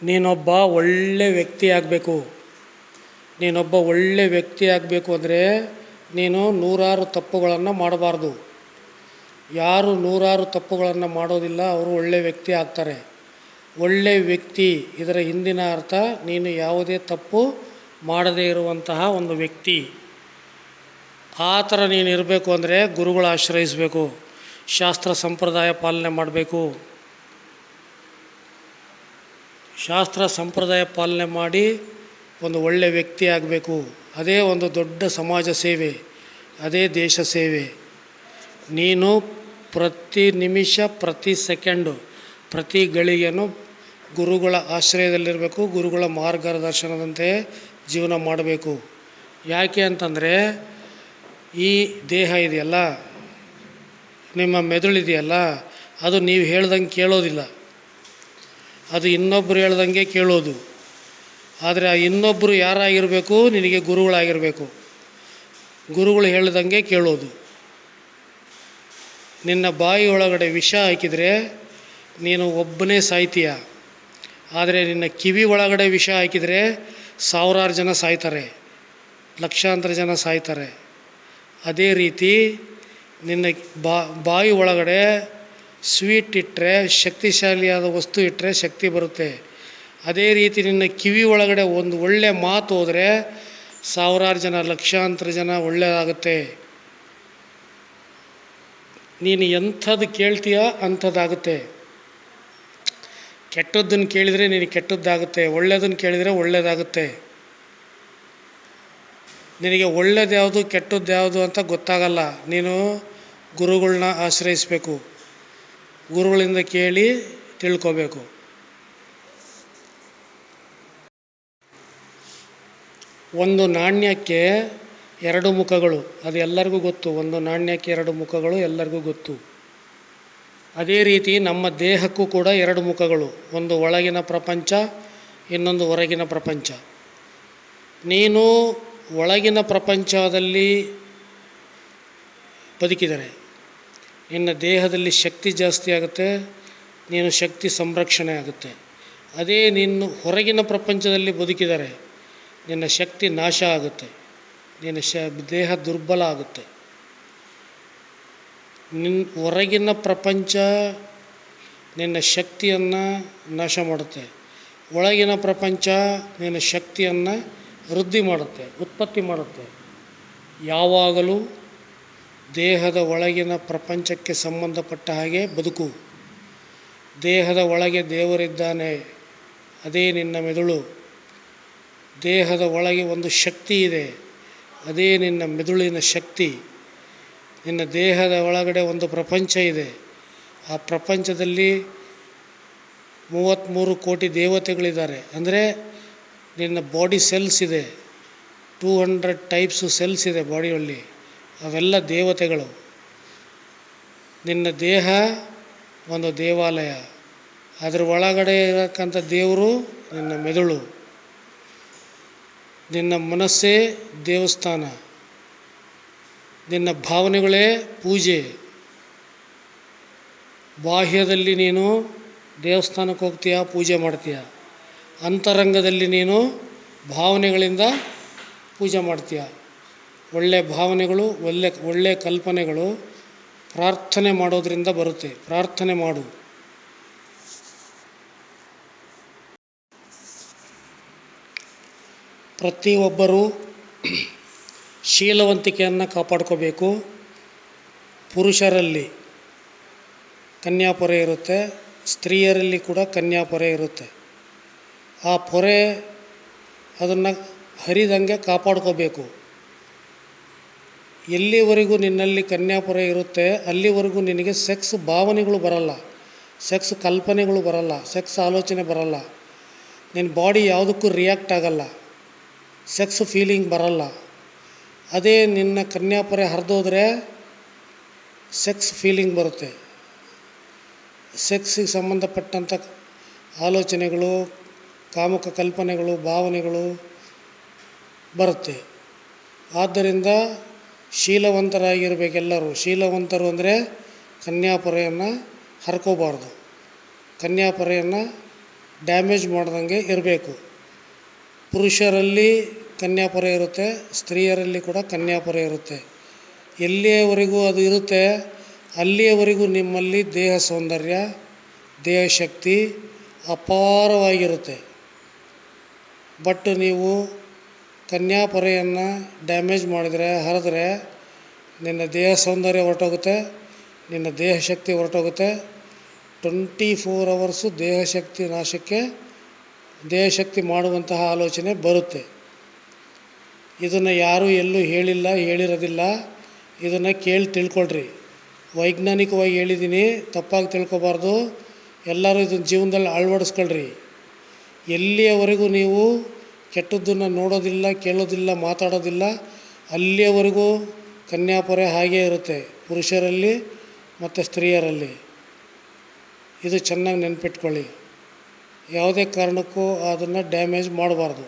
ನೀನೊಬ್ಬ ಒಳ್ಳೆ ವ್ಯಕ್ತಿ ಆಗಬೇಕು. ನೀನೊಬ್ಬ ಒಳ್ಳೆ ವ್ಯಕ್ತಿ ಆಗಬೇಕು ಅಂದರೆ ನೀನು ನೂರಾರು ತಪ್ಪುಗಳನ್ನು ಮಾಡಬಾರ್ದು. ಯಾರು ನೂರಾರು ತಪ್ಪುಗಳನ್ನು ಮಾಡೋದಿಲ್ಲ ಅವರು ಒಳ್ಳೆ ವ್ಯಕ್ತಿ ಆಗ್ತಾರೆ. ಒಳ್ಳೆ ವ್ಯಕ್ತಿ ಇದರ ಹಿಂದಿನ ಅರ್ಥ ನೀನು ಯಾವುದೇ ತಪ್ಪು ಮಾಡದೇ ಇರುವಂತಹ ಒಂದು ವ್ಯಕ್ತಿ. ಆ ಥರ ನೀನು ಇರಬೇಕು ಅಂದರೆ ಗುರುಗಳ ಆಶ್ರಯಿಸಬೇಕು, ಶಾಸ್ತ್ರ ಸಂಪ್ರದಾಯ ಪಾಲನೆ ಮಾಡಬೇಕು. ಶಾಸ್ತ್ರ ಸಂಪ್ರದಾಯ ಪಾಲನೆ ಮಾಡಿ ಒಂದು ಒಳ್ಳೆ ವ್ಯಕ್ತಿ ಆಗಬೇಕು. ಅದೇ ಒಂದು ದೊಡ್ಡ ಸಮಾಜ ಸೇವೆ, ಅದೇ ದೇಶ ಸೇವೆ. ನೀನು ಪ್ರತಿ ನಿಮಿಷ, ಪ್ರತಿ ಸೆಕೆಂಡು, ಪ್ರತಿ ಗಳಿಗೆನೂ ಗುರುಗಳ ಆಶ್ರಯದಲ್ಲಿರಬೇಕು, ಗುರುಗಳ ಮಾರ್ಗದರ್ಶನದಂತೆ ಜೀವನ ಮಾಡಬೇಕು. ಯಾಕೆ ಅಂತಂದರೆ ಈ ದೇಹ ಇದೆಯಲ್ಲ, ನಿಮ್ಮ ಮೆದುಳಿದೆಯಲ್ಲ, ಅದು ನೀವು ಹೇಳ್ದಂಗೆ ಕೇಳೋದಿಲ್ಲ, ಅದು ಇನ್ನೊಬ್ಬರು ಹೇಳ್ದಂಗೆ ಕೇಳೋದು. ಆದರೆ ಆ ಇನ್ನೊಬ್ಬರು ಯಾರಾಗಿರಬೇಕು? ನಿನಗೆ ಗುರುಗಳಾಗಿರಬೇಕು. ಗುರುಗಳು ಹೇಳ್ದಂಗೆ ಕೇಳೋದು. ನಿನ್ನ ಬಾಯಿ ಒಳಗಡೆ ವಿಷ ಹಾಕಿದರೆ ನೀನು ಒಬ್ಬನೇ ಸಾಯ್ತೀಯ. ಆದರೆ ನಿನ್ನ ಕಿವಿ ಒಳಗಡೆ ವಿಷ ಹಾಕಿದರೆ ಸಾವಿರಾರು ಜನ ಸಾಯ್ತಾರೆ, ಲಕ್ಷಾಂತರ ಜನ ಸಾಯ್ತಾರೆ. ಅದೇ ರೀತಿ ನಿನ್ನ ಬಾಯಿ ಒಳಗಡೆ ಸ್ವೀಟ್ ಇಟ್ಟರೆ, ಶಕ್ತಿಶಾಲಿಯಾದ ವಸ್ತು ಇಟ್ಟರೆ ಶಕ್ತಿ ಬರುತ್ತೆ. ಅದೇ ರೀತಿ ನಿನ್ನ ಕಿವಿ ಒಳಗಡೆ ಒಂದು ಒಳ್ಳೆ ಮಾತು ಹೋದರೆ ಸಾವಿರಾರು ಜನ, ಲಕ್ಷಾಂತರ ಜನ ಒಳ್ಳೆಯದಾಗುತ್ತೆ. ನೀನು ಎಂಥದ್ದು ಕೇಳ್ತೀಯ ಅಂಥದ್ದಾಗುತ್ತೆ. ಕೆಟ್ಟದ್ದನ್ನು ಕೇಳಿದರೆ ನಿನಗೆ ಕೆಟ್ಟದ್ದಾಗುತ್ತೆ, ಒಳ್ಳೆಯದನ್ನು ಕೇಳಿದರೆ ಒಳ್ಳೆಯದಾಗುತ್ತೆ. ನಿನಗೆ ಒಳ್ಳೇದು ಯಾವುದು ಕೆಟ್ಟದ್ದು ಯಾವುದು ಅಂತ ಗೊತ್ತಾಗಲ್ಲ. ನೀನು ಗುರುಗಳನ್ನ ಆಶ್ರಯಿಸಬೇಕು, ಗುರುಗಳಿಂದ ಕೇಳಿ ತಿಳ್ಕೋಬೇಕು. ಒಂದು ನಾಣ್ಯಕ್ಕೆ ಎರಡು ಮುಖಗಳು, ಅದು ಎಲ್ಲರಿಗೂ ಗೊತ್ತು. ಒಂದು ನಾಣ್ಯಕ್ಕೆ ಎರಡು ಮುಖಗಳು ಎಲ್ಲರಿಗೂ ಗೊತ್ತು. ಅದೇ ರೀತಿ ನಮ್ಮ ದೇಹಕ್ಕೂ ಕೂಡ ಎರಡು ಮುಖಗಳು, ಒಂದು ಒಳಗಿನ ಪ್ರಪಂಚ, ಇನ್ನೊಂದು ಹೊರಗಿನ ಪ್ರಪಂಚ. ನೀನು ಒಳಗಿನ ಪ್ರಪಂಚದಲ್ಲಿ ಬದುಕಿದರೆ ನಿನ್ನ ದೇಹದಲ್ಲಿ ಶಕ್ತಿ ಜಾಸ್ತಿ ಆಗುತ್ತೆ, ನೀನು ಶಕ್ತಿ ಸಂರಕ್ಷಣೆ ಆಗುತ್ತೆ. ಅದೇ ನೀನು ಹೊರಗಿನ ಪ್ರಪಂಚದಲ್ಲಿ ಬದುಕಿದರೆ ನಿನ್ನ ಶಕ್ತಿ ನಾಶ ಆಗುತ್ತೆ, ನಿನ್ನ ದೇಹ ದುರ್ಬಲ ಆಗುತ್ತೆ. ಹೊರಗಿನ ಪ್ರಪಂಚ ನಿನ್ನ ಶಕ್ತಿಯನ್ನು ನಾಶ ಮಾಡುತ್ತೆ, ಒಳಗಿನ ಪ್ರಪಂಚ ನಿನ್ನ ಶಕ್ತಿಯನ್ನು ವೃದ್ಧಿ ಮಾಡುತ್ತೆ, ಉತ್ಪತ್ತಿ ಮಾಡುತ್ತೆ. ಯಾವಾಗಲೂ ದೇಹದ ಒಳಗಿನ ಪ್ರಪಂಚಕ್ಕೆ ಸಂಬಂಧಪಟ್ಟ ಹಾಗೆ ಬದುಕು. ದೇಹದ ಒಳಗೆ ದೇವರಿದ್ದಾನೆ, ಅದೇ ನಿನ್ನ ಮೆದುಳು. ದೇಹದ ಒಳಗೆ ಒಂದು ಶಕ್ತಿ ಇದೆ, ಅದೇ ನಿನ್ನ ಮೆದುಳಿನ ಶಕ್ತಿ. ನಿನ್ನ ದೇಹದ ಒಳಗಡೆ ಒಂದು ಪ್ರಪಂಚ ಇದೆ, ಆ ಪ್ರಪಂಚದಲ್ಲಿ 33 ಕೋಟಿ ದೇವತೆಗಳಿದ್ದಾರೆ. ಅಂದರೆ ನಿನ್ನ ಬಾಡಿ ಸೆಲ್ಸ್ ಇದೆ, 200 ಟೈಪ್ಸು ಸೆಲ್ಸ್ ಇದೆ ಬಾಡಿಯಲ್ಲಿ, ಅವೆಲ್ಲ ದೇವತೆಗಳು. ನಿನ್ನ ದೇಹ ಒಂದು ದೇವಾಲಯ, ಅದರ ಒಳಗಡೆ ಇರತಕ್ಕಂಥ ದೇವರು ನಿನ್ನ ಮೆದುಳು. ನಿನ್ನ ಮನಸ್ಸೇ ದೇವಸ್ಥಾನ, ನಿನ್ನ ಭಾವನೆಗಳೇ ಪೂಜೆ. ಬಾಹ್ಯದಲ್ಲಿ ನೀನು ದೇವಸ್ಥಾನಕ್ಕೆ ಹೋಗ್ತೀಯ, ಪೂಜೆ ಮಾಡ್ತೀಯ. ಅಂತರಂಗದಲ್ಲಿ ನೀನು ಭಾವನೆಗಳಿಂದ ಪೂಜೆ ಮಾಡ್ತೀಯ. ಒಳ್ಳೆಯ ಭಾವನೆಗಳು, ಒಳ್ಳೆಯ ಕಲ್ಪನೆಗಳು ಪ್ರಾರ್ಥನೆ ಮಾಡೋದರಿಂದ ಬರುತ್ತೆ. ಪ್ರಾರ್ಥನೆ ಮಾಡು. ಪ್ರತಿಯೊಬ್ಬರೂ ಶೀಲವಂತಿಕೆಯನ್ನು ಕಾಪಾಡ್ಕೋಬೇಕು. ಪುರುಷರಲ್ಲಿ ಕನ್ಯಾಪೊರೆ ಇರುತ್ತೆ, ಸ್ತ್ರೀಯರಲ್ಲಿ ಕೂಡ ಕನ್ಯಾಪೊರೆ ಇರುತ್ತೆ. ಆ ಪೊರೆ ಅದನ್ನು ಹರಿದಂಗೆ ಕಾಪಾಡ್ಕೋಬೇಕು. ಎಲ್ಲಿವರೆಗೂ ನಿನ್ನಲ್ಲಿ ಕನ್ಯಾಪೊರೆ ಇರುತ್ತೆ ಅಲ್ಲಿವರೆಗೂ ನಿನಗೆ ಸೆಕ್ಸ್ ಭಾವನೆಗಳು ಬರಲ್ಲ, ಸೆಕ್ಸ್ ಕಲ್ಪನೆಗಳು ಬರಲ್ಲ, ಸೆಕ್ಸ್ ಆಲೋಚನೆ ಬರಲ್ಲ. ನಿನ್ನ ಬಾಡಿ ಯಾವುದಕ್ಕೂ ರಿಯಾಕ್ಟ್ ಆಗಲ್ಲ, ಸೆಕ್ಸ್ ಫೀಲಿಂಗ್ ಬರಲ್ಲ. ಅದೇ ನಿನ್ನ ಕನ್ಯಾಪೊರೆ ಹರಿದೋದ್ರೆ ಸೆಕ್ಸ್ ಫೀಲಿಂಗ್ ಬರುತ್ತೆ. ಸೆಕ್ಸಿಗೆ ಸಂಬಂಧಪಟ್ಟಂಥ ಆಲೋಚನೆಗಳು, ಕಾಮುಕ ಕಲ್ಪನೆಗಳು, ಭಾವನೆಗಳು ಬರುತ್ತೆ. ಆದ್ದರಿಂದ ಶೀಲವಂತರಾಗಿರಬೇಕೆಲ್ಲರೂ. ಶೀಲವಂತರು ಅಂದರೆ ಕನ್ಯಾಪೊರೆಯನ್ನು ಹರ್ಕೋಬಾರ್ದು, ಕನ್ಯಾಪೊರೆಯನ್ನು ಡ್ಯಾಮೇಜ್ ಮಾಡ್ದಂಗೆ ಇರಬೇಕು. ಪುರುಷರಲ್ಲಿ ಕನ್ಯಾಪುರ ಇರುತ್ತೆ, ಸ್ತ್ರೀಯರಲ್ಲಿ ಕೂಡ ಕನ್ಯಾಪುರ ಇರುತ್ತೆ. ಎಲ್ಲಿಯವರೆಗೂ ಅದು ಇರುತ್ತೆ ಅಲ್ಲಿಯವರೆಗೂ ನಿಮ್ಮಲ್ಲಿ ದೇಹ ಸೌಂದರ್ಯ, ದೇಹ ಶಕ್ತಿ ಅಪಾರವಾಗಿರುತ್ತೆ. ಬಟ್ ನೀವು ಕನ್ಯಾಪೊರೆಯನ್ನು ಡ್ಯಾಮೇಜ್ ಮಾಡಿದರೆ, ಹರಿದ್ರೆ, ನಿನ್ನ ದೇಹ ಸೌಂದರ್ಯ ಹೊರಟೋಗುತ್ತೆ, ನಿನ್ನ ದೇಹ ಶಕ್ತಿ ಹೊರಟೋಗುತ್ತೆ. 24 ಅವರ್ಸು ದೇಹಶಕ್ತಿ ನಾಶಕ್ಕೆ, ದೇಹಶಕ್ತಿ ಮಾಡುವಂತಹ ಆಲೋಚನೆ ಬರುತ್ತೆ. ಇದನ್ನು ಯಾರೂ ಎಲ್ಲೂ ಹೇಳಿಲ್ಲ, ಹೇಳಿರೋದಿಲ್ಲ. ಇದನ್ನು ಕೇಳಿ ತಿಳ್ಕೊಳ್ರಿ. ವೈಜ್ಞಾನಿಕವಾಗಿ ಹೇಳಿದ್ದೀನಿ, ತಪ್ಪಾಗಿ ತಿಳ್ಕೊಬಾರ್ದು. ಎಲ್ಲರೂ ಇದನ್ನು ಜೀವನದಲ್ಲಿ ಅಳವಡಿಸ್ಕೊಳ್ರಿ. ಎಲ್ಲಿಯವರೆಗೂ ನೀವು ಕೆಟ್ಟದ್ದನ್ನು ನೋಡೋದಿಲ್ಲ, ಕೇಳೋದಿಲ್ಲ, ಮಾತಾಡೋದಿಲ್ಲ, ಅಲ್ಲಿಯವರೆಗೂ ಕನ್ಯಾಪೊರೆ ಹಾಗೇ ಇರುತ್ತೆ, ಪುರುಷರಲ್ಲಿ ಮತ್ತು ಸ್ತ್ರೀಯರಲ್ಲಿ. ಇದು ಚೆನ್ನಾಗಿ ನೆನಪಿಟ್ಕೊಳ್ಳಿ. ಯಾವುದೇ ಕಾರಣಕ್ಕೂ ಅದನ್ನು ಡ್ಯಾಮೇಜ್ ಮಾಡಬಾರ್ದು.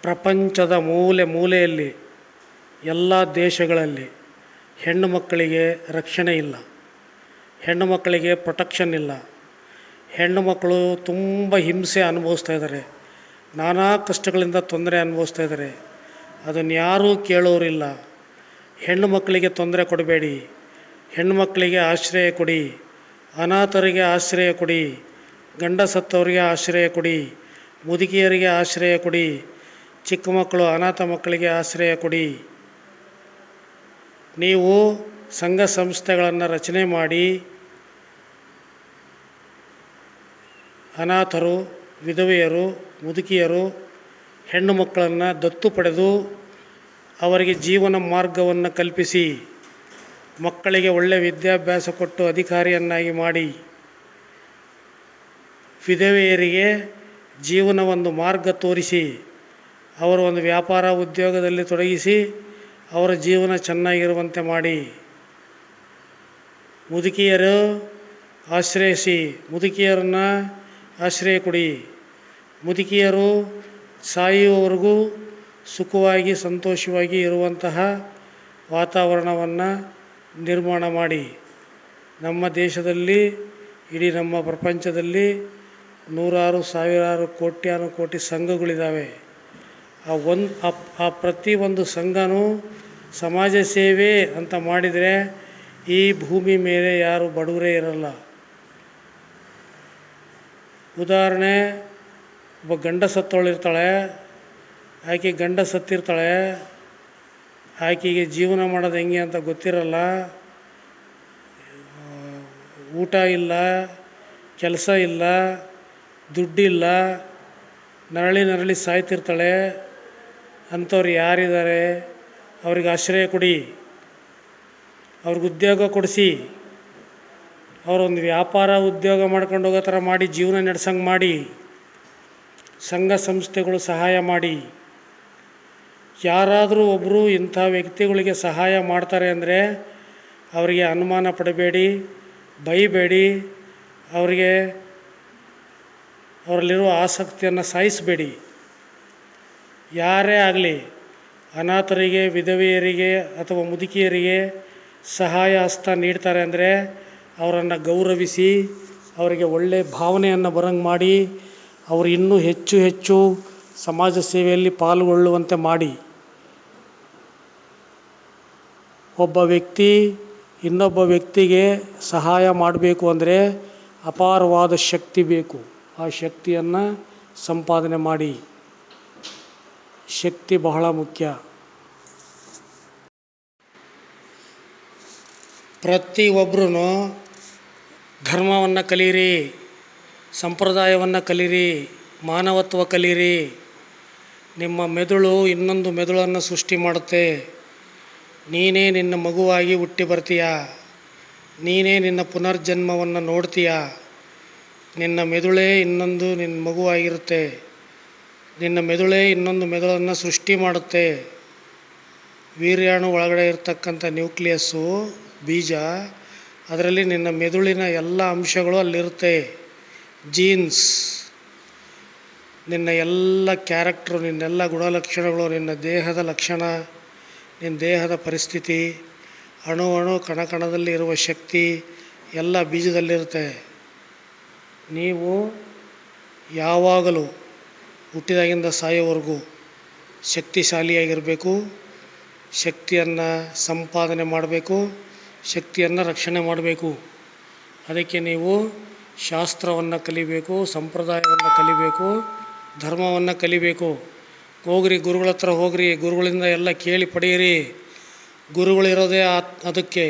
ಪ್ರಪಂಚದ ಮೂಲೆ ಮೂಲೆಯಲ್ಲಿ, ಎಲ್ಲ ದೇಶಗಳಲ್ಲಿ ಹೆಣ್ಣು ಮಕ್ಕಳಿಗೆ ರಕ್ಷಣೆ ಇಲ್ಲ, ಹೆಣ್ಣು ಮಕ್ಕಳಿಗೆ ಪ್ರೊಟೆಕ್ಷನ್ ಇಲ್ಲ. ಹೆಣ್ಣು ಮಕ್ಕಳು ತುಂಬ ಹಿಂಸೆ ಅನುಭವಿಸ್ತಾ ಇದ್ದಾರೆ, ನಾನಾ ಕಷ್ಟಗಳಿಂದ ತೊಂದರೆ ಅನುಭವಿಸ್ತಾ ಇದ್ದಾರೆ. ಅದನ್ನು ಯಾರೂ ಕೇಳೋರಿಲ್ಲ. ಹೆಣ್ಣು ಮಕ್ಕಳಿಗೆ ತೊಂದರೆ ಕೊಡಬೇಡಿ, ಹೆಣ್ಣು ಮಕ್ಕಳಿಗೆ ಆಶ್ರಯ ಕೊಡಿ, ಅನಾಥರಿಗೆ ಆಶ್ರಯ ಕೊಡಿ, ಗಂಡ ಸತ್ತವರಿಗೆ ಆಶ್ರಯ ಕೊಡಿ, ಮುದುಕಿಯರಿಗೆ ಆಶ್ರಯ ಕೊಡಿ, ಚಿಕ್ಕ ಮಕ್ಕಳು ಅನಾಥ ಮಕ್ಕಳಿಗೆ ಆಶ್ರಯ ಕೊಡಿ. ನೀವು ಸಂಘ ಸಂಸ್ಥೆಗಳನ್ನು ರಚನೆ ಮಾಡಿ ಅನಾಥರು, ವಿಧವೆಯರು, ಮುದುಕಿಯರು, ಹೆಣ್ಣು ಮಕ್ಕಳನ್ನು ದತ್ತು ಪಡೆದು ಅವರಿಗೆ ಜೀವನ ಮಾರ್ಗವನ್ನು ಕಲ್ಪಿಸಿ, ಮಕ್ಕಳಿಗೆ ಒಳ್ಳೆಯ ವಿದ್ಯಾಭ್ಯಾಸ ಕೊಟ್ಟು ಅಧಿಕಾರಿಯನ್ನಾಗಿ ಮಾಡಿ, ವಿಧವೆಯರಿಗೆ ಜೀವನ ಒಂದು ಮಾರ್ಗ ತೋರಿಸಿ, ಅವರ ಒಂದು ವ್ಯಾಪಾರ ಉದ್ಯೋಗದಲ್ಲಿ ತೊಡಗಿಸಿ ಅವರ ಜೀವನ ಚೆನ್ನಾಗಿರುವಂತೆ ಮಾಡಿ. ಮುದುಕಿಯರು ಆಶ್ರಯಿಸಿ, ಮುದುಕಿಯರನ್ನು ಆಶ್ರಯ ಕೊಡಿ. ಮುದುಕಿಯರು ಸಾಯುವವರೆಗೂ ಸುಖವಾಗಿ ಸಂತೋಷವಾಗಿ ಇರುವಂತಹ ವಾತಾವರಣವನ್ನು ನಿರ್ಮಾಣ ಮಾಡಿ. ನಮ್ಮ ದೇಶದಲ್ಲಿ, ಇಡೀ ನಮ್ಮ ಪ್ರಪಂಚದಲ್ಲಿ ನೂರಾರು ಸಾವಿರಾರು ಕೋಟ್ಯಾನುಕೋಟಿ ಸಂಘಗಳಿದ್ದಾವೆ. ಆ ಪ್ರತಿಯೊಂದು ಸಂಘನೂ ಸಮಾಜ ಸೇವೆ ಅಂತ ಮಾಡಿದರೆ ಈ ಭೂಮಿ ಮೇಲೆ ಯಾರು ಬಡವರೇ ಇರಲ್ಲ. ಉದಾಹರಣೆ, ಒಬ್ಬ ಗಂಡ ಸತ್ತವಳಿರ್ತಾಳೆ, ಆಕೆ ಗಂಡ ಸತ್ತಿರ್ತಾಳೆ, ಆಕೆಗೆ ಜೀವನ ಮಾಡೋದು ಹೆಂಗೆ ಅಂತ ಗೊತ್ತಿರಲ್ಲ, ಊಟ ಇಲ್ಲ, ಕೆಲಸ ಇಲ್ಲ, ದುಡ್ಡಿಲ್ಲ, ನರಳಿ ಸಾಯ್ತಿರ್ತಾಳೆ. ಅಂಥವ್ರು ಯಾರಿದ್ದಾರೆ ಅವ್ರಿಗೆ ಆಶ್ರಯ ಕೊಡಿ, ಅವ್ರಿಗೆ ಉದ್ಯೋಗ ಕೊಡಿಸಿ, ಅವರೊಂದು ವ್ಯಾಪಾರ ಉದ್ಯೋಗ ಮಾಡ್ಕೊಂಡು ಹೋಗೋ ಥರ ಮಾಡಿ, ಜೀವನ ನಡೆಸಂಗೆ ಮಾಡಿ. ಸಂಘ ಸಂಸ್ಥೆಗಳು ಸಹಾಯ ಮಾಡಿ. ಯಾರಾದರೂ ಒಬ್ಬರು ಇಂಥ ವ್ಯಕ್ತಿಗಳಿಗೆ ಸಹಾಯ ಮಾಡ್ತಾರೆ ಅಂದರೆ ಅವರಿಗೆ ಅನುಮಾನ ಪಡಬೇಡಿ, ಬೈಬೇಡಿ, ಅವರಲ್ಲಿರುವ ಆಸಕ್ತಿಯನ್ನು ಸಾಯಿಸಬೇಡಿ. ಯಾರೇ ಆಗಲಿ ಅನಾಥರಿಗೆ, ವಿಧವೆಯರಿಗೆ ಅಥವಾ ಮುದುಕಿಯರಿಗೆ ಸಹಾಯ ಹಸ್ತ ನೀಡ್ತಾರೆ ಅಂದರೆ ಅವರನ್ನು ಗೌರವಿಸಿ, ಅವರಿಗೆ ಒಳ್ಳೆಯ ಭಾವನೆಯನ್ನು ಬರಂಗೆ ಮಾಡಿ, ಅವರು ಇನ್ನೂ ಹೆಚ್ಚು ಹೆಚ್ಚು ಸಮಾಜ ಸೇವೆಯಲ್ಲಿ ಪಾಲ್ಗೊಳ್ಳುವಂತೆ ಮಾಡಿ. ಒಬ್ಬ ವ್ಯಕ್ತಿ ಇನ್ನೊಬ್ಬ ವ್ಯಕ್ತಿಗೆ ಸಹಾಯ ಮಾಡಬೇಕು ಅಂದರೆ ಅಪಾರವಾದ ಶಕ್ತಿ ಬೇಕು. ಆ ಶಕ್ತಿಯನ್ನು ಸಂಪಾದನೆ ಮಾಡಿ. ಶಕ್ತಿ ಬಹಳ ಮುಖ್ಯ. ಪ್ರತಿಯೊಬ್ಬರೂ ಧರ್ಮವನ್ನು ಕಲೀರಿ, ಸಂಪ್ರದಾಯವನ್ನು ಕಲೀರಿ, ಮಾನವತ್ವ ಕಲೀರಿ. ನಿಮ್ಮ ಮೆದುಳು ಇನ್ನೊಂದು ಮೆದುಳನ್ನು ಸೃಷ್ಟಿ ಮಾಡುತ್ತೆ. ನೀನೇ ನಿನ್ನ ಮಗುವಾಗಿ ಹುಟ್ಟಿ ಬರ್ತೀಯ, ನೀನೇ ನಿನ್ನ ಪುನರ್ಜನ್ಮವನ್ನು ನೋಡ್ತೀಯ. ನಿನ್ನ ಮೆದುಳೇ ಇನ್ನೊಂದು ನಿನ್ನ ಮಗುವಾಗಿರುತ್ತೆ. ನಿನ್ನ ಮೆದುಳೇ ಇನ್ನೊಂದು ಮೆದುಳನ್ನು ಸೃಷ್ಟಿ ಮಾಡುತ್ತೆ. ವೀರ್ಯಾಣು ಒಳಗಡೆ ಇರ್ತಕ್ಕಂಥ ನ್ಯೂಕ್ಲಿಯಸ್ಸು, ಬೀಜ, ಅದರಲ್ಲಿ ನಿನ್ನ ಮೆದುಳಿನ ಎಲ್ಲ ಅಂಶಗಳು ಅಲ್ಲಿರುತ್ತೆ. ಜೀನ್ಸ್, ನಿನ್ನ ಎಲ್ಲ ಕ್ಯಾರೆಕ್ಟ್ರು, ನಿನ್ನೆಲ್ಲ ಗುಣಲಕ್ಷಣಗಳು, ನಿನ್ನ ದೇಹದ ಲಕ್ಷಣ, ನಿನ್ನ ದೇಹದ ಪರಿಸ್ಥಿತಿ, ಅಣು ಅಣು ಕಣಕಣದಲ್ಲಿ ಇರುವ ಶಕ್ತಿ ಎಲ್ಲ ಬೀಜದಲ್ಲಿರುತ್ತೆ. ನೀವು ಯಾವಾಗಲೂ ಹುಟ್ಟಿದಾಗಿಂದ ಸಾಯೋವರೆಗೂ ಶಕ್ತಿಶಾಲಿಯಾಗಿರಬೇಕು, ಶಕ್ತಿಯನ್ನು ಸಂಪಾದನೆ ಮಾಡಬೇಕು, ಶಕ್ತಿಯನ್ನು ರಕ್ಷಣೆ ಮಾಡಬೇಕು. ಅದಕ್ಕೆ ನೀವು ಶಾಸ್ತ್ರವನ್ನು ಕಲಿಬೇಕು, ಸಂಪ್ರದಾಯವನ್ನು ಕಲಿಬೇಕು, ಧರ್ಮವನ್ನು ಕಲಿಬೇಕು. ಹೋಗ್ರಿ, ಗುರುಗಳ ಹತ್ರ ಹೋಗ್ರಿ, ಗುರುಗಳಿಂದ ಎಲ್ಲ ಕೇಳಿ ಪಡೆಯಿರಿ. ಗುರುಗಳಿರೋದೇ ಅದಕ್ಕೆ.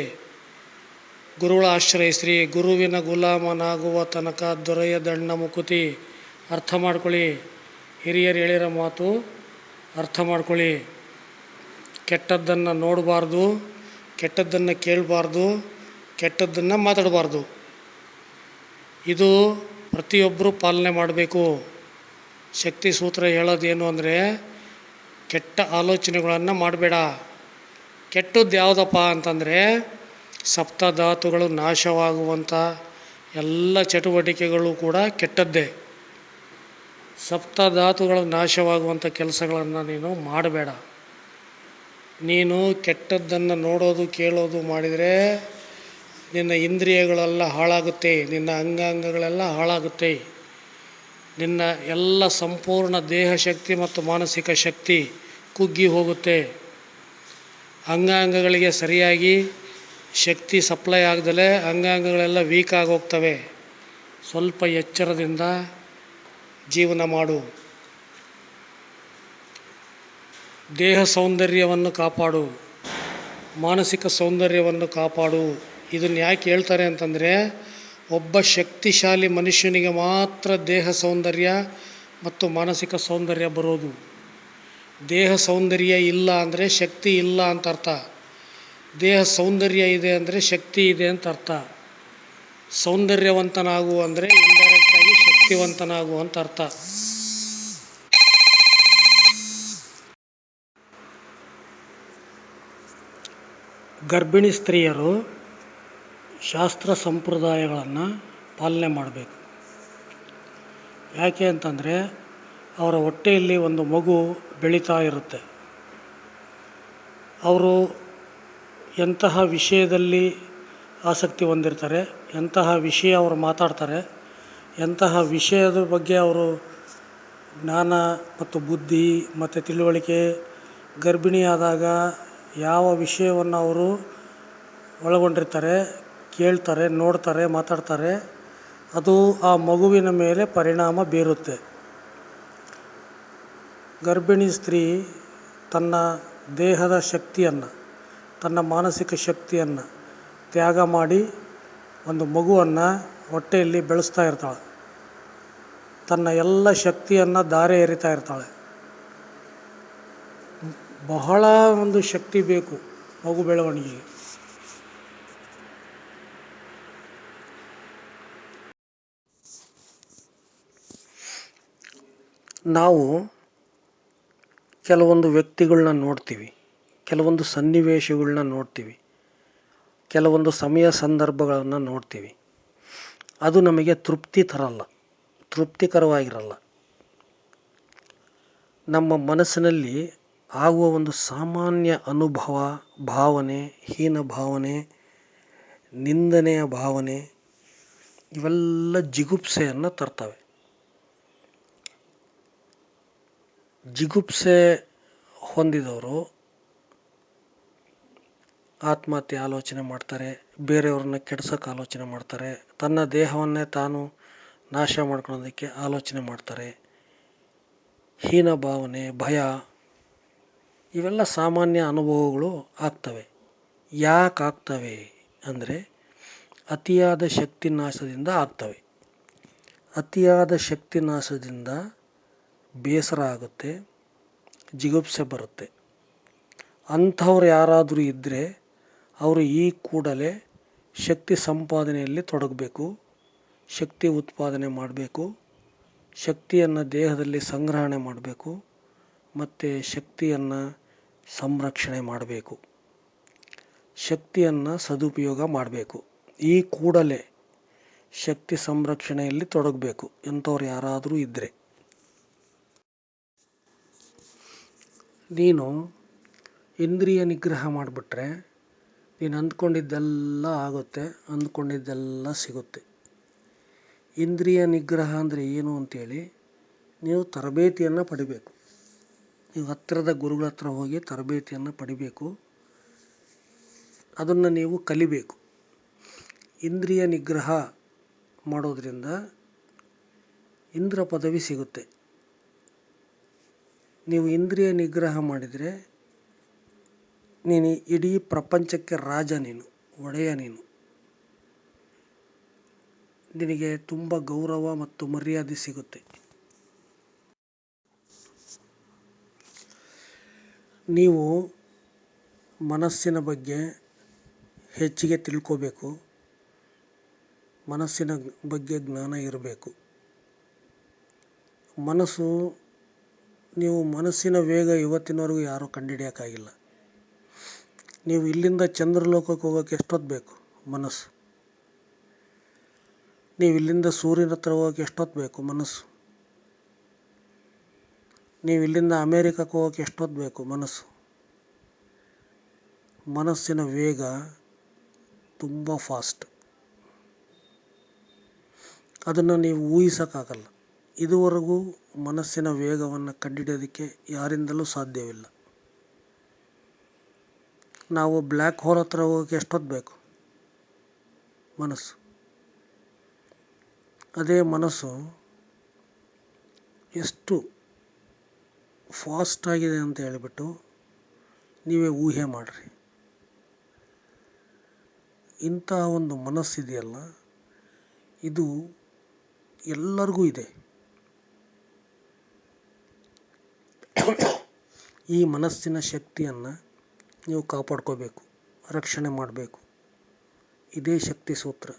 ಗುರುಗಳ ಆಶ್ರಯಿಸ್ರಿ. ಗುರುವಿನ ಗುಲಾಮನಾಗುವ ತನಕ ದೊರೆಯದಣ್ಣ ಮುಕುತಿ. ಅರ್ಥ ಮಾಡ್ಕೊಳ್ಳಿ. ಹಿರಿಯರು ಹೇಳಿರೋ ಮಾತು ಅರ್ಥ ಮಾಡ್ಕೊಳ್ಳಿ. ಕೆಟ್ಟದ್ದನ್ನು ನೋಡಬಾರ್ದು, ಕೆಟ್ಟದ್ದನ್ನು ಕೇಳಬಾರ್ದು, ಕೆಟ್ಟದ್ದನ್ನು ಮಾತಾಡಬಾರ್ದು. ಇದು ಪ್ರತಿಯೊಬ್ಬರೂ ಪಾಲನೆ ಮಾಡಬೇಕು. ಶಕ್ತಿ ಸೂತ್ರ ಹೇಳೋದೇನು ಅಂದರೆ, ಕೆಟ್ಟ ಆಲೋಚನೆಗಳನ್ನು ಮಾಡಬೇಡ. ಕೆಟ್ಟದ್ದು ಯಾವುದಪ್ಪ ಅಂತಂದರೆ, ಸಪ್ತಧಾತುಗಳು ನಾಶವಾಗುವಂಥ ಎಲ್ಲ ಚಟುವಟಿಕೆಗಳು ಕೂಡ ಕೆಟ್ಟದ್ದೇ. ಸಪ್ತಧಾತುಗಳು ನಾಶವಾಗುವಂಥ ಕೆಲಸಗಳನ್ನು ನೀನು ಮಾಡಬೇಡ. ನೀನು ಕೆಟ್ಟದ್ದನ್ನು ನೋಡೋದು ಕೇಳೋದು ಮಾಡಿದರೆ ನಿನ್ನ ಇಂದ್ರಿಯಗಳೆಲ್ಲ ಹಾಳಾಗುತ್ತೆ, ನಿನ್ನ ಅಂಗಾಂಗಗಳೆಲ್ಲ ಹಾಳಾಗುತ್ತೆ. ನಿನ್ನ ಎಲ್ಲ ಸಂಪೂರ್ಣ ದೇಹ ಶಕ್ತಿ ಮತ್ತು ಮಾನಸಿಕ ಶಕ್ತಿ ಕುಗ್ಗಿ ಹೋಗುತ್ತೆ. ಅಂಗಾಂಗಗಳಿಗೆ ಸರಿಯಾಗಿ ಶಕ್ತಿ ಸಪ್ಲೈ ಆಗದಲೇ ಅಂಗಾಂಗಗಳೆಲ್ಲ ವೀಕ್ ಆಗೋಗ್ತವೆ. ಸ್ವಲ್ಪ ಎಚ್ಚರದಿಂದ ಜೀವನ ಮಾಡು. ದೇಹ ಸೌಂದರ್ಯವನ್ನು ಕಾಪಾಡು, ಮಾನಸಿಕ ಸೌಂದರ್ಯವನ್ನು ಕಾಪಾಡು. ಇದನ್ನು ಯಾಕೆ ಹೇಳ್ತಾರೆ ಅಂತಂದರೆ, ಒಬ್ಬ ಶಕ್ತಿಶಾಲಿ ಮನುಷ್ಯನಿಗೆ ಮಾತ್ರ ದೇಹ ಸೌಂದರ್ಯ ಮತ್ತು ಮಾನಸಿಕ ಸೌಂದರ್ಯ ಬರೋದು. ದೇಹ ಸೌಂದರ್ಯ ಇಲ್ಲ ಅಂದರೆ ಶಕ್ತಿ ಇಲ್ಲ ಅಂತ ಅರ್ಥ. ದೇಹ ಸೌಂದರ್ಯ ಇದೆ ಅಂದರೆ ಶಕ್ತಿ ಇದೆ ಅಂತ ಅರ್ಥ. ಸೌಂದರ್ಯವಂತನಾಗು ಅಂದರೆ ಇಂಡೈರೆಕ್ಟಾಗಿ ಶಕ್ತಿವಂತನಾಗು ಅಂತ ಅರ್ಥ. ಗರ್ಭಿಣಿ ಸ್ತ್ರೀಯರು ಶಾಸ್ತ್ರ ಸಂಪ್ರದಾಯಗಳನ್ನು ಪಾಲನೆ ಮಾಡಬೇಕು. ಯಾಕೆ ಅಂತಂದರೆ, ಅವರ ಹೊಟ್ಟೆಯಲ್ಲಿ ಒಂದು ಮಗು ಬೆಳೀತಾ ಇರುತ್ತೆ. ಅವರು ಎಂತಹ ವಿಷಯದಲ್ಲಿ ಆಸಕ್ತಿ ಹೊಂದಿರ್ತಾರೆ, ಎಂತಹ ವಿಷಯ ಅವರು ಮಾತಾಡ್ತಾರೆ, ಎಂತಹ ವಿಷಯದ ಬಗ್ಗೆ ಅವರು ಜ್ಞಾನ ಮತ್ತು ಬುದ್ಧಿ ಮತ್ತು ತಿಳುವಳಿಕೆ, ಗರ್ಭಿಣಿಯಾದಾಗ ಯಾವ ವಿಷಯವನ್ನು ಅವರು ಒಳಗೊಂಡಿರ್ತಾರೆ, ಕೇಳ್ತಾರೆ, ನೋಡ್ತಾರೆ, ಮಾತಾಡ್ತಾರೆ, ಅದು ಆ ಮಗುವಿನ ಮೇಲೆ ಪರಿಣಾಮ ಬೀರುತ್ತೆ. ಗರ್ಭಿಣಿ ಸ್ತ್ರೀ ತನ್ನ ದೇಹದ ಶಕ್ತಿಯನ್ನು, ತನ್ನ ಮಾನಸಿಕ ಶಕ್ತಿಯನ್ನು ತ್ಯಾಗ ಮಾಡಿ ಒಂದು ಮಗುವನ್ನು ಹೊಟ್ಟೆಯಲ್ಲಿ ಬೆಳೆಸ್ತಾ ಇರ್ತಾಳೆ. ತನ್ನ ಎಲ್ಲ ಶಕ್ತಿಯನ್ನು ಧಾರೆ ಎರಿತಾ ಇರ್ತಾಳೆ. ಬಹಳ ಒಂದು ಶಕ್ತಿ ಬೇಕು ಮಗು ಬೆಳವಣಿಗೆಗೆ. ನಾವು ಕೆಲವೊಂದು ವ್ಯಕ್ತಿಗಳನ್ನ ನೋಡ್ತೀವಿ, ಕೆಲವೊಂದು ಸನ್ನಿವೇಶಗಳನ್ನ ನೋಡ್ತೀವಿ, ಕೆಲವೊಂದು ಸಮಯ ಸಂದರ್ಭಗಳನ್ನು ನೋಡ್ತೀವಿ. ಅದು ನಮಗೆ ತೃಪ್ತಿ ತರಲ್ಲ, ತೃಪ್ತಿಕರವಾಗಿರಲ್ಲ. ನಮ್ಮ ಮನಸ್ಸಿನಲ್ಲಿ ಆಗುವ ಒಂದು ಸಾಮಾನ್ಯ ಅನುಭವ, ಭಾವನೆ, ಹೀನ ಭಾವನೆ, ನಿಂದನೆಯ ಭಾವನೆ, ಇವೆಲ್ಲ ಜಿಗುಪ್ಸೆಯನ್ನು ತರ್ತವೆ. ಜಿಗುಪ್ಸೆ ಹೊಂದಿದವರು ಆತ್ಮಹತ್ಯೆ ಆಲೋಚನೆ ಮಾಡ್ತಾರೆ, ಬೇರೆಯವ್ರನ್ನ ಕೆಡ್ಸೋಕ್ಕೆ ಆಲೋಚನೆ ಮಾಡ್ತಾರೆ, ತನ್ನ ದೇಹವನ್ನೇ ತಾನು ನಾಶ ಮಾಡ್ಕೊಳ್ಳೋದಕ್ಕೆ ಆಲೋಚನೆ ಮಾಡ್ತಾರೆ. ಹೀನ ಭಾವನೆ, ಭಯ, ಇವೆಲ್ಲ ಸಾಮಾನ್ಯ ಅನುಭವಗಳು ಆಗ್ತವೆ. ಯಾಕೆ ಆಗ್ತವೆ ಅಂದರೆ, ಅತಿಯಾದ ಶಕ್ತಿ ನಾಶದಿಂದ ಆಗ್ತವೆ. ಅತಿಯಾದ ಶಕ್ತಿ ನಾಶದಿಂದ ಬೇಸರ ಆಗುತ್ತೆ, ಜಿಗುಪ್ಸೆ ಬರುತ್ತೆ. ಅಂಥವ್ರು ಯಾರಾದರೂ ಇದ್ದರೆ ಅವರು ಈ ಕೂಡಲೇ ಶಕ್ತಿ ಸಂಪಾದನೆಯಲ್ಲಿ ತೊಡಗಬೇಕು, ಶಕ್ತಿ ಉತ್ಪಾದನೆ ಮಾಡಬೇಕು, ಶಕ್ತಿಯನ್ನು ದೇಹದಲ್ಲಿ ಸಂಗ್ರಹಣೆ ಮಾಡಬೇಕು ಮತ್ತು ಶಕ್ತಿಯನ್ನು ಸಂರಕ್ಷಣೆ ಮಾಡಬೇಕು, ಶಕ್ತಿಯನ್ನು ಸದುಪಯೋಗ ಮಾಡಬೇಕು. ಈ ಕೂಡಲೇ ಶಕ್ತಿ ಸಂರಕ್ಷಣೆಯಲ್ಲಿ ತೊಡಗಬೇಕು ಎಂಥವ್ರು ಯಾರಾದರೂ ಇದ್ದರೆ. ನೀನು ಇಂದ್ರಿಯ ನಿಗ್ರಹ ಮಾಡಿಬಿಟ್ರೆ ನೀನು ಅಂದ್ಕೊಂಡಿದ್ದೆಲ್ಲ ಆಗುತ್ತೆ, ಅಂದ್ಕೊಂಡಿದ್ದೆಲ್ಲ ಸಿಗುತ್ತೆ. ಇಂದ್ರಿಯ ನಿಗ್ರಹ ಅಂದರೆ ಏನು ಅಂತೇಳಿ ನೀವು ತರಬೇತಿಯನ್ನು ಪಡಿಬೇಕು. ನೀವು ಹತ್ತಿರದ ಗುರುಗಳ ಹತ್ರ ಹೋಗಿ ತರಬೇತಿಯನ್ನು ಪಡಿಬೇಕು. ಅದನ್ನು ನೀವು ಕಲಿಬೇಕು. ಇಂದ್ರಿಯ ನಿಗ್ರಹ ಮಾಡೋದ್ರಿಂದ ಇಂದ್ರ ಪದವಿ ಸಿಗುತ್ತೆ. ನೀವು ಇಂದ್ರಿಯ ನಿಗ್ರಹ ಮಾಡಿದರೆ ನೀನು ಇಡೀ ಪ್ರಪಂಚಕ್ಕೆ ರಾಜ, ನೀನು ಒಡೆಯ. ನಿನಗೆ ತುಂಬ ಗೌರವ ಮತ್ತು ಮರ್ಯಾದೆ ಸಿಗುತ್ತೆ. ನೀವು ಮನಸ್ಸಿನ ಬಗ್ಗೆ ಹೆಚ್ಚಿಗೆ ತಿಳ್ಕೋಬೇಕು. ಮನಸ್ಸಿನ ಬಗ್ಗೆ ಜ್ಞಾನ ಇರಬೇಕು. ನೀವು ಮನಸ್ಸಿನ ವೇಗ ಇವತ್ತಿನವರೆಗೂ ಯಾರೂ ಕಂಡುಹಿಡಿಯೋಕ್ಕಾಗಿಲ್ಲ. ನೀವು ಇಲ್ಲಿಂದ ಚಂದ್ರಲೋಕಕ್ಕೆ ಹೋಗೋಕ್ಕೆ ಎಷ್ಟೊತ್ತು ಬೇಕು? ಮನಸ್ಸು. ನೀವು ಇಲ್ಲಿಂದ ಸೂರ್ಯನ ಹತ್ರ ಹೋಗೋಕ್ಕೆ ಎಷ್ಟೊತ್ತು ಬೇಕು? ಮನಸ್ಸು. ನೀವು ಇಲ್ಲಿಂದ ಅಮೇರಿಕಕ್ಕೆ ಹೋಗೋಕ್ಕೆ ಎಷ್ಟೊತ್ತು ಬೇಕು? ಮನಸ್ಸು. ಮನಸ್ಸಿನ ವೇಗ ತುಂಬ ಫಾಸ್ಟ್. ಅದನ್ನು ನೀವು ಊಹಿಸೋಕ್ಕಾಗಲ್ಲ. ಇದುವರೆಗೂ ಮನಸ್ಸಿನ ವೇಗವನ್ನು ಕಂಡುಹಿಡಿಯೋದಕ್ಕೆ ಯಾರಿಂದಲೂ ಸಾಧ್ಯವಿಲ್ಲ. ನಾವು ಬ್ಲ್ಯಾಕ್ ಹೋಲ್ ಹತ್ರ ಹೋಗೋಕ್ಕೆ ಎಷ್ಟೊತ್ತು ಬೇಕು? ಮನಸ್ಸು. ಅದೇ ಮನಸ್ಸು ಎಷ್ಟು ಫಾಸ್ಟಾಗಿದೆ ಅಂತ ಹೇಳಿಬಿಟ್ಟು ನೀವೇ ಊಹೆ ಮಾಡಿರಿ. ಇಂತಹ ಒಂದು ಮನಸ್ಸಿದೆಯಲ್ಲ, ಇದು ಎಲ್ಲರಿಗೂ ಇದೆ. ಈ ಮನಸ್ಸಿನ ಶಕ್ತಿಯನ್ನು ನೀವು ಕಾಪಾಡ್ಕೋಬೇಕು, ರಕ್ಷಣೆ ಮಾಡಬೇಕು. ಇದೇ ಶಕ್ತಿ ಸೂತ್ರ.